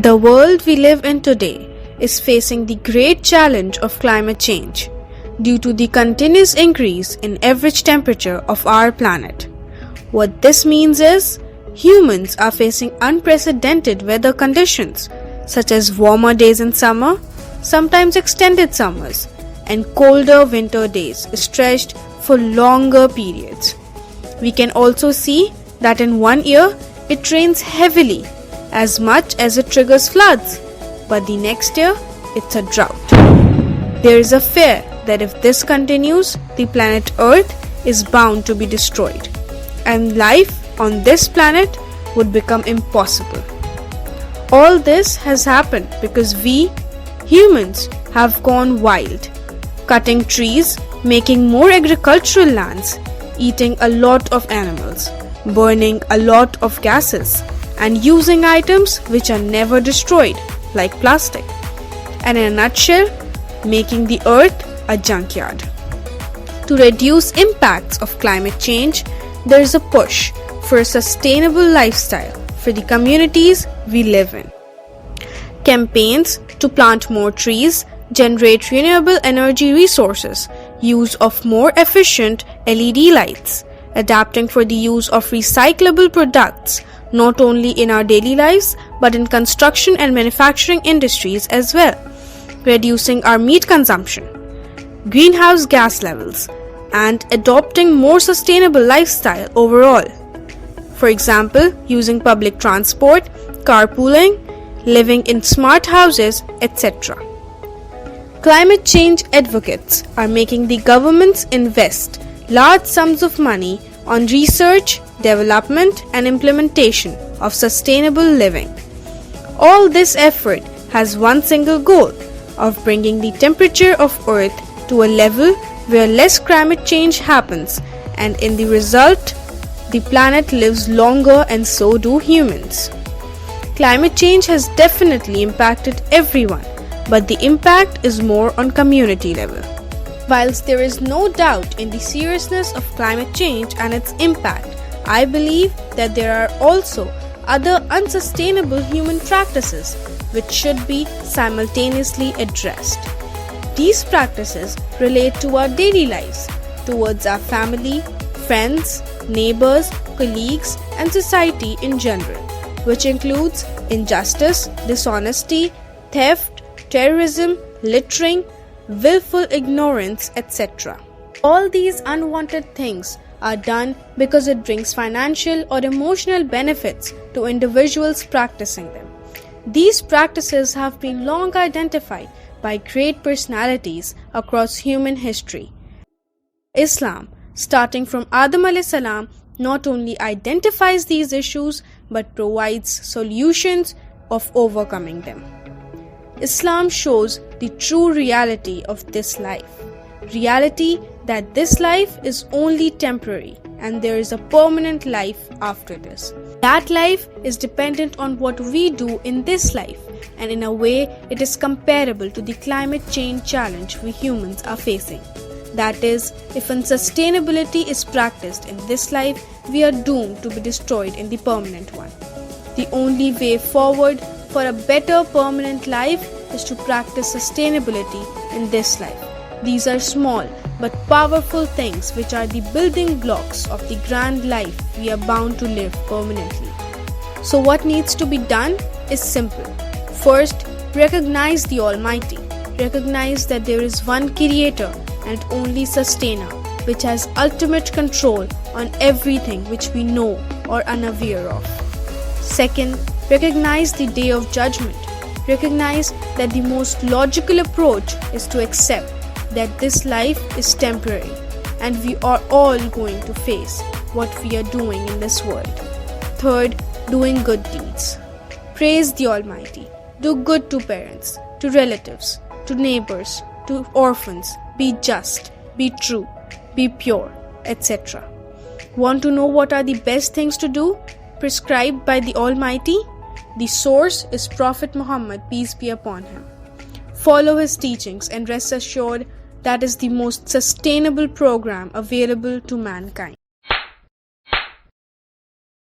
The world we live in today is facing the great challenge of climate change due to the continuous increase in average temperature of our planet. What this means is, humans are facing unprecedented weather conditions such as warmer days in summer, sometimes extended summers, and colder winter days stretched for longer periods. We can also see that in one year it rains heavily, as much as it triggers floods, but the next year it's a drought. There is a fear that if this continues, the planet Earth is bound to be destroyed, and life on this planet would become impossible. All this has happened because we, humans, have gone wild, cutting trees, making more agricultural lands, eating a lot of animals, burning a lot of gases, and using items which are never destroyed, like plastic. And in a nutshell, making the earth a junkyard. To reduce impacts of climate change, there is a push for a sustainable lifestyle for the communities we live in. Campaigns to plant more trees, generate renewable energy resources, use of more efficient LED lights, adapting for the use of recyclable products not only in our daily lives but in construction and manufacturing industries as well, reducing our meat consumption, greenhouse gas levels, and adopting more sustainable lifestyle overall. For example, using public transport, carpooling, living in smart houses, etc. Climate change advocates are making the governments invest large sums of money on research, development, and implementation of sustainable living. All this effort has one single goal of bringing the temperature of Earth to a level where less climate change happens, and in the result, the planet lives longer and so do humans. Climate change has definitely impacted everyone, but the impact is more on community level. Whilst there is no doubt in the seriousness of climate change and its impact, I believe that there are also other unsustainable human practices which should be simultaneously addressed. These practices relate to our daily lives, towards our family, friends, neighbors, colleagues, and society in general, which includes injustice, dishonesty, theft, terrorism, littering, willful ignorance, etc. All these unwanted things are done because it brings financial or emotional benefits to individuals practicing them. These practices have been long identified by great personalities across human history. Islam, starting from Adam alayhi salam, not only identifies these issues but provides solutions of overcoming them. Islam shows the true reality of this life. Reality that this life is only temporary and there is a permanent life after this. That life is dependent on what we do in this life, and in a way it is comparable to the climate change challenge we humans are facing. That is, if unsustainability is practiced in this life, we are doomed to be destroyed in the permanent one. The only way forward for a better permanent life is to practice sustainability in this life. These are small but powerful things which are the building blocks of the grand life we are bound to live permanently. So what needs to be done is simple. First, recognize the Almighty. Recognize that there is one Creator and only Sustainer, which has ultimate control on everything which we know or are unaware of. Second, recognize the Day of Judgment. Recognize that the most logical approach is to accept that this life is temporary and we are all going to face what we are doing in this world. Third, doing good deeds. Praise the Almighty. Do good to parents, to relatives, to neighbors, to orphans. Be just, be true, be pure, etc. Want to know what are the best things to do prescribed by the Almighty? The source is Prophet Muhammad, peace be upon him. Follow his teachings and rest assured that is the most sustainable program available to mankind.